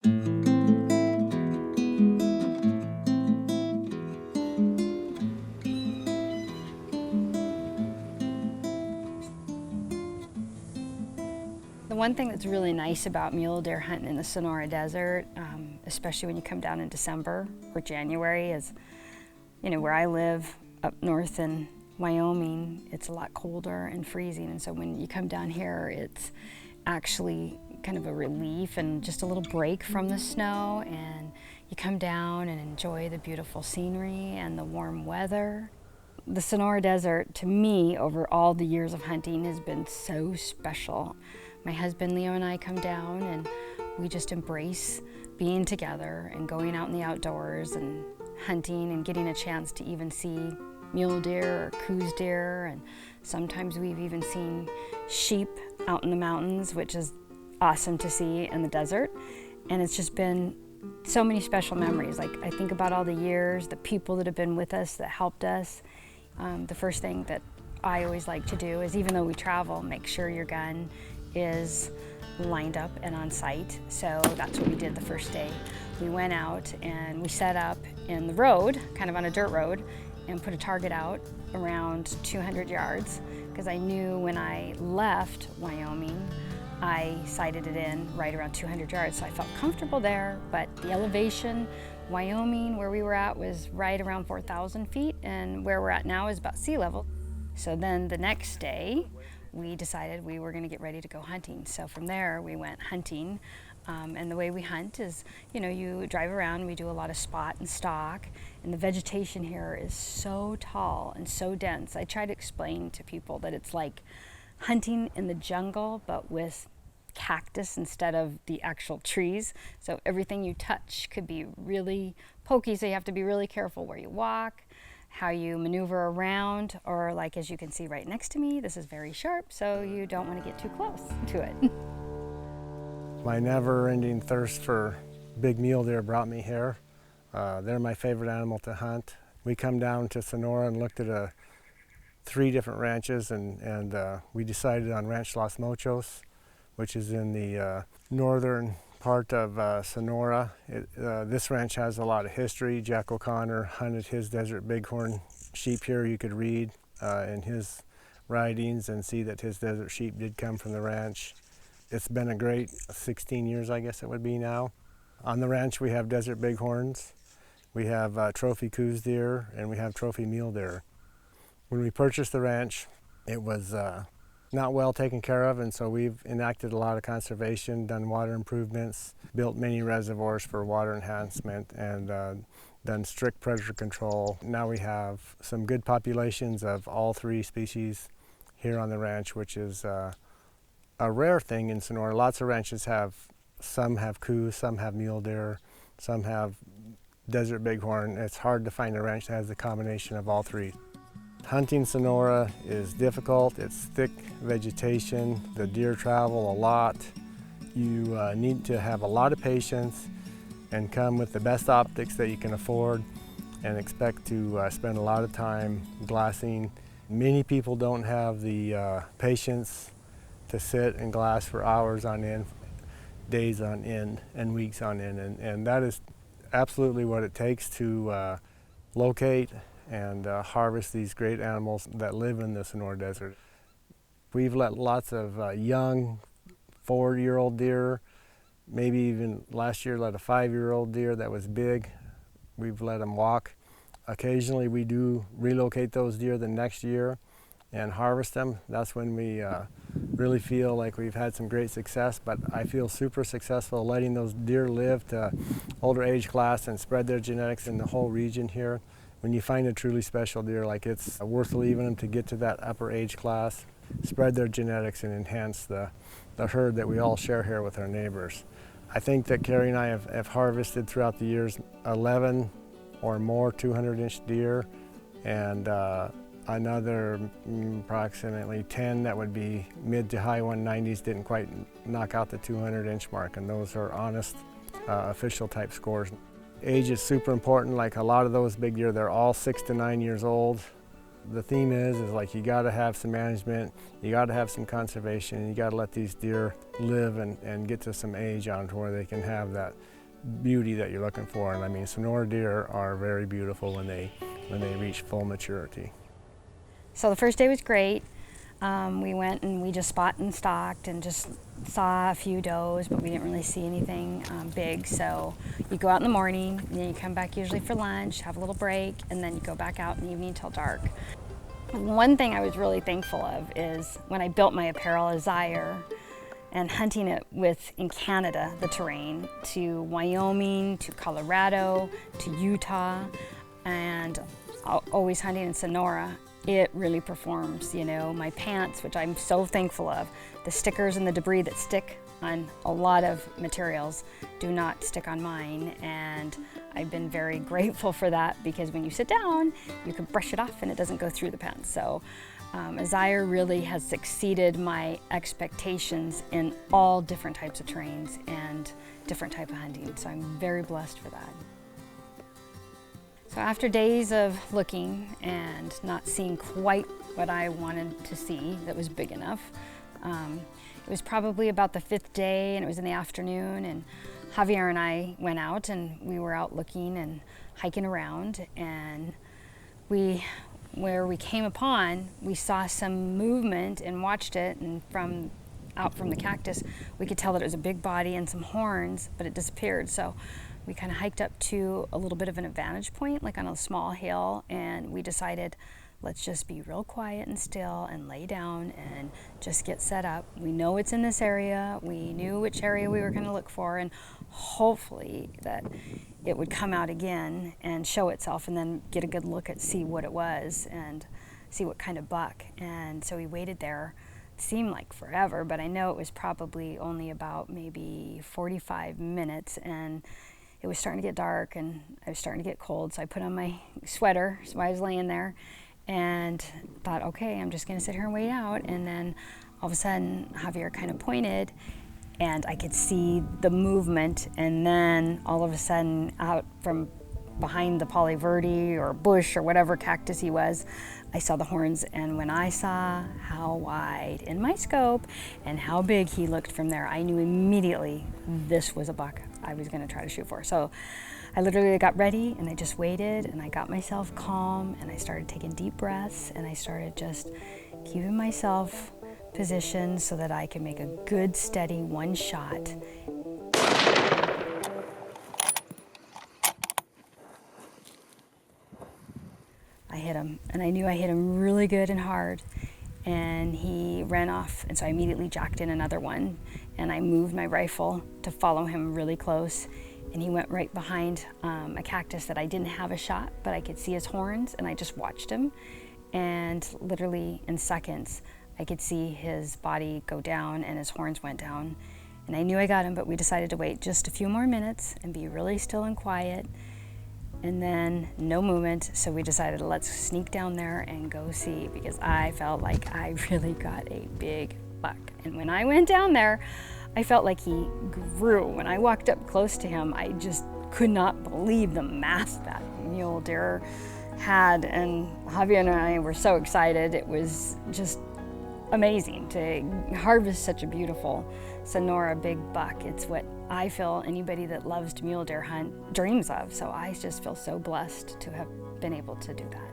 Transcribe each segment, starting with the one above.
The one thing that's really nice about mule deer hunting in the Sonora Desert, especially when you come down in December or January, is, where I live up north in Wyoming, it's a lot colder and freezing. And so when you come down here, it's actually kind of a relief and just a little break from the snow. And you come down and enjoy the beautiful scenery and the warm weather. The Sonora Desert, to me, over all the years of hunting, has been so special. My husband Leo and I come down and we just embrace being together and going out in the outdoors and hunting and getting a chance to even see mule deer or coos deer, and sometimes we've even seen sheep out in the mountains, which is awesome to see in the desert. And it's just been so many special memories. Like, I think about all the years, the people that have been with us, that helped us. The first thing that I always like to do is, even though we travel, make sure your gun is lined up and on site. So that's what we did the first day. We went out and we set up in the road, kind of on a dirt road, and put a target out around 200 yards, because I knew when I left Wyoming, I sighted it in right around 200 yards, so I felt comfortable there. But the elevation, Wyoming, where we were at, was right around 4,000 feet, and where we're at now is about sea level. So then the next day, we decided we were going to get ready to go hunting. So from there, we went hunting. And the way we hunt is, you drive around, we do a lot of spot and stalk, and the vegetation here is so tall and so dense. I try to explain to people that it's like hunting in the jungle, but with cactus instead of the actual trees. So everything you touch could be really pokey, so you have to be really careful where you walk, how you maneuver around, or like as you can see right next to me, this is very sharp, so you don't want to get too close to it. My never-ending thirst for big mule deer brought me here. They're my favorite animal to hunt. We come down to Sonora and looked at 3 different ranches, and we decided on Ranch Los Mochos, which is in the northern part of Sonora. This ranch has a lot of history. Jack O'Connor hunted his desert bighorn sheep here. You could read in his writings and see that his desert sheep did come from the ranch. It's been a great 16 years, I guess it would be now. On the ranch we have desert bighorns, we have trophy coos deer, and we have trophy mule deer. When we purchased the ranch, it was not well taken care of, and so we've enacted a lot of conservation, done water improvements, built many reservoirs for water enhancement, and done strict predator control. Now we have some good populations of all 3 species here on the ranch, which is a rare thing in Sonora. Lots of ranches some have coos, some have mule deer, some have desert bighorn. It's hard to find a ranch that has the combination of all 3. Hunting Sonora is difficult. It's thick vegetation. The deer travel a lot. You need to have a lot of patience and come with the best optics that you can afford, and expect to spend a lot of time glassing. Many people don't have the patience to sit and glass for hours on end, days on end, and weeks on end. And that is absolutely what it takes to locate and harvest these great animals that live in the Sonora Desert. We've let lots of young 4-year-old deer, maybe even last year let a 5-year-old deer that was big. We've let them walk. Occasionally we do relocate those deer the next year and harvest them. That's when we really feel like we've had some great success, but I feel super successful letting those deer live to older age class and spread their genetics in the whole region here. When you find a truly special deer, like, it's worth leaving them to get to that upper age class, spread their genetics, and enhance the herd that we all share here with our neighbors. I think that Cari and I have harvested throughout the years 11 or more 200-inch deer, and another approximately 10 that would be mid to high 190s didn't quite knock out the 200-inch mark, and those are honest official type scores. Age is super important. Like a lot of those big deer, they're all 6 to 9 years old. the theme is like you got to have some management, you got to have some conservation, you got to let these deer live and get to some age on to where they can have that beauty that you're looking for. And I mean, Sonora deer are very beautiful when they reach full maturity. So the first day was great. We went and we just spot and stalked and just saw a few does, but we didn't really see anything big. So you go out in the morning, and then you come back usually for lunch, have a little break, and then you go back out in the evening till dark. One thing I was really thankful of is when I built my apparel, AZYRE, and hunting it in Canada, the terrain, to Wyoming, to Colorado, to Utah, and always hunting in Sonora, it really performs. You know, my pants, which I'm so thankful of, the stickers and the debris that stick on a lot of materials do not stick on mine, and I've been very grateful for that, because when you sit down, you can brush it off and it doesn't go through the pants. So AZYRE really has exceeded my expectations in all different types of terrains and different type of hunting, so I'm very blessed for that. So after days of looking and not seeing quite what I wanted to see that was big enough, it was probably about the 5th day, and it was in the afternoon, and Javier and I went out, and we were out looking and hiking around, and where we came upon, we saw some movement and watched it, and out from the cactus, we could tell that it was a big body and some horns, but it disappeared. So we kind of hiked up to a little bit of an advantage point, like on a small hill, and we decided, let's just be real quiet and still and lay down and just get set up. We know it's in this area. We knew which area we were going to look for, and hopefully that it would come out again and show itself, and then get a good look at see what it was and see what kind of buck. And so we waited there. It seemed like forever, but I know it was probably only about maybe 45 minutes, and it was starting to get dark and I was starting to get cold, so I put on my sweater so I was laying there and thought, okay, I'm just gonna sit here and wait out. And then all of a sudden Javier kind of pointed and I could see the movement, and then all of a sudden out from behind the polyverde or bush or whatever cactus he was, I saw the horns. And when I saw how wide in my scope and how big he looked from there, I knew immediately this was a buck I was going to try to shoot for. So I literally got ready and I just waited and I got myself calm and I started taking deep breaths and I started just keeping myself positioned so that I could make a good steady one shot. I hit him, and I knew I hit him really good and hard, and he ran off, and so I immediately jacked in another one, and I moved my rifle to follow him really close, and he went right behind a cactus that I didn't have a shot, but I could see his horns, and I just watched him, and literally in seconds, I could see his body go down and his horns went down, and I knew I got him, but we decided to wait just a few more minutes and be really still and quiet. And then no movement, so we decided let's sneak down there and go see, because I felt like I really got a big buck. And when I went down there, I felt like he grew. When I walked up close to him, I just could not believe the mass that mule deer had. And Javier and I were so excited. It was just amazing to harvest such a beautiful Sonora big buck. It's what I feel anybody that loves to mule deer hunt dreams of. So I just feel so blessed to have been able to do that.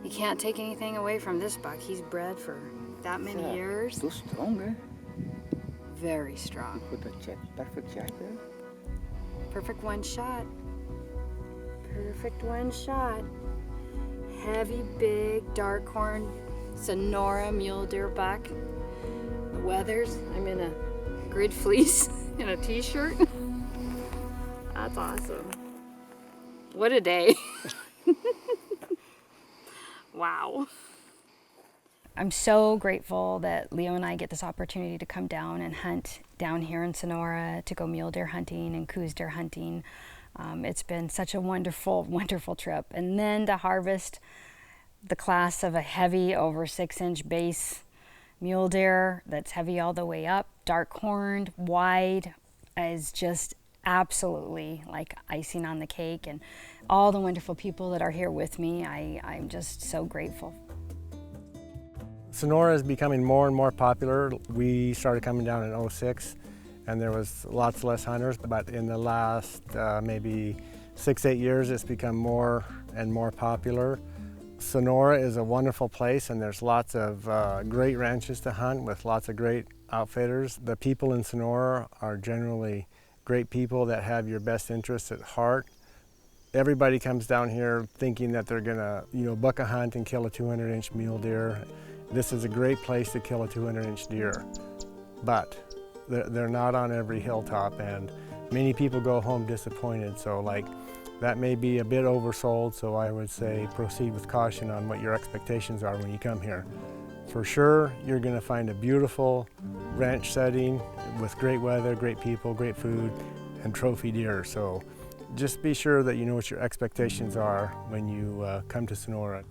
You can't take anything away from this buck. He's bred for that many years. Too strong, eh? Very strong. Put a check, perfect check there. Perfect one shot. Perfect one shot. Heavy, big, dark horn Sonora mule deer buck. The weathers, I'm in a grid fleece and a t-shirt. That's awesome. What a day. Wow. I'm so grateful that Leo and I get this opportunity to come down and hunt down here in Sonora, to go mule deer hunting and coos deer hunting. It's been such a wonderful, wonderful trip. And then to harvest the class of a heavy over 6-inch base mule deer that's heavy all the way up, dark horned, wide, is just absolutely like icing on the cake, and all the wonderful people that are here with me. I'm just so grateful. Sonora is becoming more and more popular. We started coming down in '06 and there was lots less hunters, but in the last maybe 6-8 years it's become more and more popular. Sonora is a wonderful place and there's lots of great ranches to hunt with lots of great outfitters. The people in Sonora are generally great people that have your best interests at heart. Everybody comes down here thinking that they're gonna, buck a hunt and kill a 200-inch mule deer. This is a great place to kill a 200-inch deer, but they're not on every hilltop, and many people go home disappointed. So that may be a bit oversold, so I would say proceed with caution on what your expectations are when you come here. For sure, you're gonna find a beautiful ranch setting with great weather, great people, great food, and trophy deer. So just be sure that you know what your expectations are when you come to Sonora.